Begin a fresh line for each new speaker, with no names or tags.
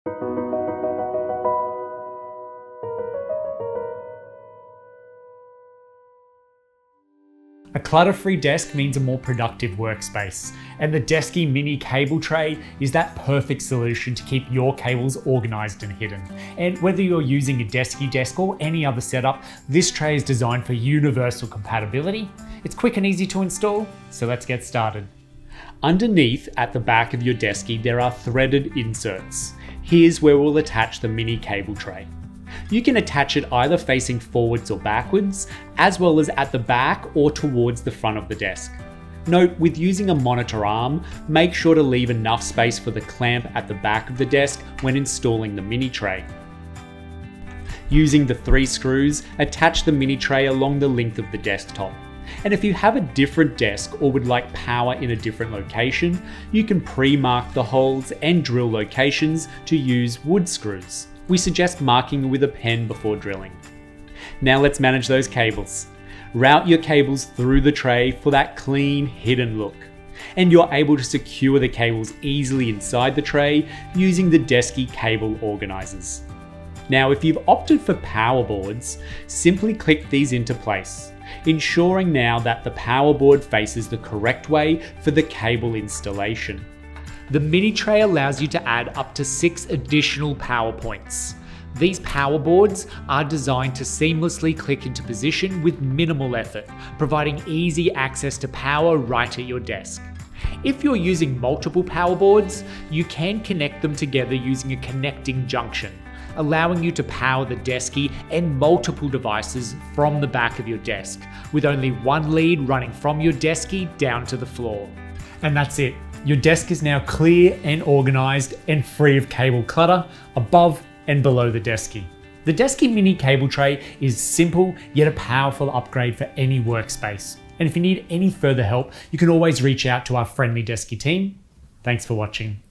A clutter-free desk means a more productive workspace, and the Desky mini cable tray is that perfect solution to keep your cables organized and hidden. And whether you're using a Desky desk or any other setup, this tray is designed for universal compatibility. It's quick and easy to install, so let's get started. Underneath, at the back of your Desky, there are threaded inserts. Here's where we'll attach the mini cable tray. You can attach it either facing forwards or backwards, as well as at the back or towards the front of the desk. Note, with using a monitor arm, make sure to leave enough space for the clamp at the back of the desk when installing the mini tray. Using the 3 screws, attach the mini tray along the length of the desktop. And if you have a different desk or would like power in a different location, you can pre-mark the holes and drill locations to use wood screws. We suggest marking with a pen before drilling. Now let's manage those cables. Route your cables through the tray for that clean, hidden look. And you're able to secure the cables easily inside the tray using the Desky cable organizers. Now, if you've opted for power boards, simply click these into place, ensuring now that the power board faces the correct way for the cable installation. The mini tray allows you to add up to 6 additional power points. These power boards are designed to seamlessly click into position with minimal effort, providing easy access to power right at your desk. If you're using multiple power boards, you can connect them together using a connecting junction, allowing you to power the Desky and multiple devices from the back of your desk, with only one lead running from your Desky down to the floor. And that's it. Your desk is now clear and organized and free of cable clutter above and below the Desky. The Desky mini cable tray is simple yet a powerful upgrade for any workspace. And if you need any further help, you can always reach out to our friendly Desky team. Thanks for watching.